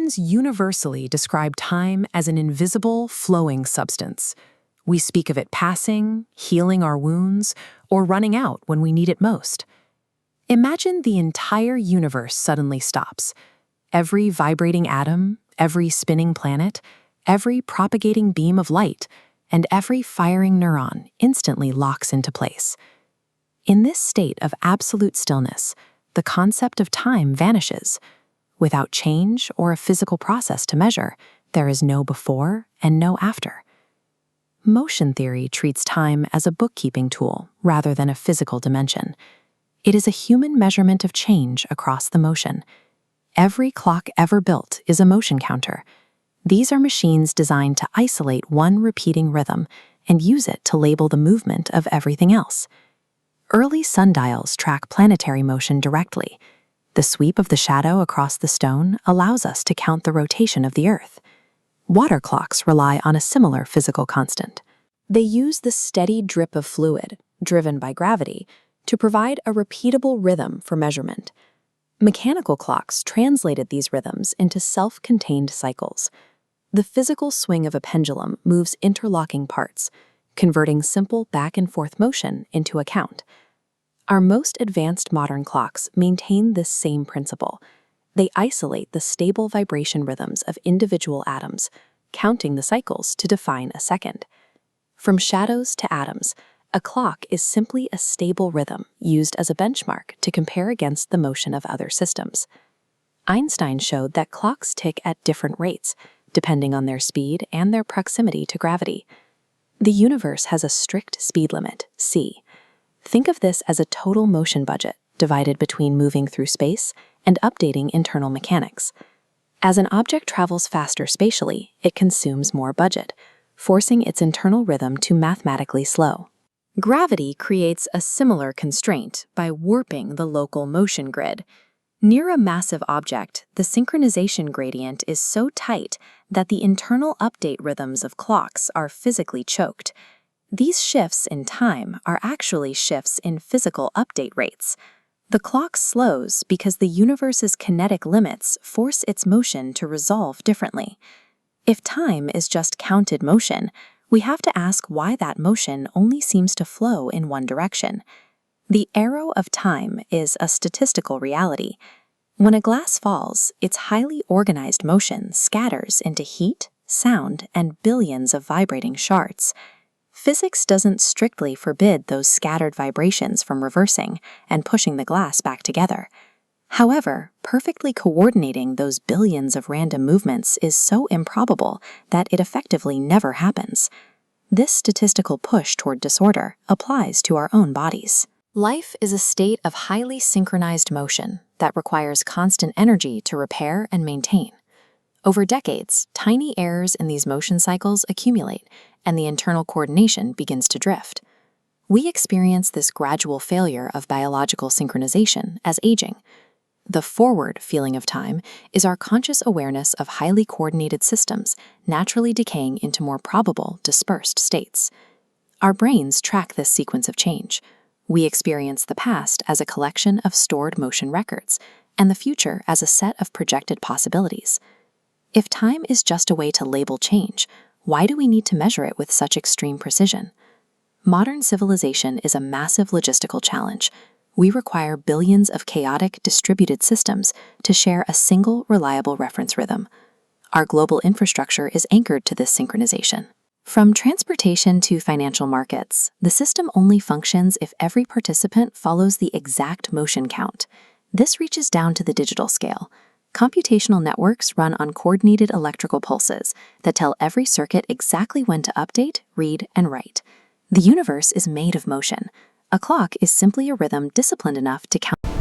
Humans universally describe time as an invisible, flowing substance. We speak of it passing, healing our wounds, or running out when we need it most. Imagine the entire universe suddenly stops. Every vibrating atom, every spinning planet, every propagating beam of light, and every firing neuron instantly locks into place. In this state of absolute stillness, the concept of time vanishes. Without change or a physical process to measure, there is no before and no after. Motion theory treats time as a bookkeeping tool rather than a physical dimension. It is a human measurement of change across the motion. Every clock ever built is a motion counter. These are machines designed to isolate one repeating rhythm and use it to label the movement of everything else. Early sundials track planetary motion directly. The sweep of the shadow across the stone allows us to count the rotation of the Earth. Water clocks rely on a similar physical constant. They use the steady drip of fluid, driven by gravity, to provide a repeatable rhythm for measurement. Mechanical clocks translated these rhythms into self-contained cycles. The physical swing of a pendulum moves interlocking parts, converting simple back-and-forth motion into a count. Our most advanced modern clocks maintain this same principle. They isolate the stable vibration rhythms of individual atoms, counting the cycles to define a second. From shadows to atoms, a clock is simply a stable rhythm used as a benchmark to compare against the motion of other systems. Einstein showed that clocks tick at different rates, depending on their speed and their proximity to gravity. The universe has a strict speed limit, c. Think of this as a total motion budget divided between moving through space and updating internal mechanics. As an object travels faster spatially, it consumes more budget, forcing its internal rhythm to mathematically slow. Gravity creates a similar constraint by warping the local motion grid. Near a massive object, the synchronization gradient is so tight that the internal update rhythms of clocks are physically choked. These shifts in time are actually shifts in physical update rates. The clock slows because the universe's kinetic limits force its motion to resolve differently. If time is just counted motion, we have to ask why that motion only seems to flow in one direction. The arrow of time is a statistical reality. When a glass falls, its highly organized motion scatters into heat, sound, and billions of vibrating shards. Physics doesn't strictly forbid those scattered vibrations from reversing and pushing the glass back together. However, perfectly coordinating those billions of random movements is so improbable that it effectively never happens. This statistical push toward disorder applies to our own bodies. Life is a state of highly synchronized motion that requires constant energy to repair and maintain. Over decades, tiny errors in these motion cycles accumulate, and the internal coordination begins to drift. We experience this gradual failure of biological synchronization as aging. The forward feeling of time is our conscious awareness of highly coordinated systems naturally decaying into more probable, dispersed states. Our brains track this sequence of change. We experience the past as a collection of stored motion records, and the future as a set of projected possibilities. If time is just a way to label change, why do we need to measure it with such extreme precision? Modern civilization is a massive logistical challenge. We require billions of chaotic, distributed systems to share a single, reliable reference rhythm. Our global infrastructure is anchored to this synchronization. From transportation to financial markets, the system only functions if every participant follows the exact motion count. This reaches down to the digital scale. Computational networks run on coordinated electrical pulses that tell every circuit exactly when to update, read, and write. The universe is made of motion. A clock is simply a rhythm disciplined enough to count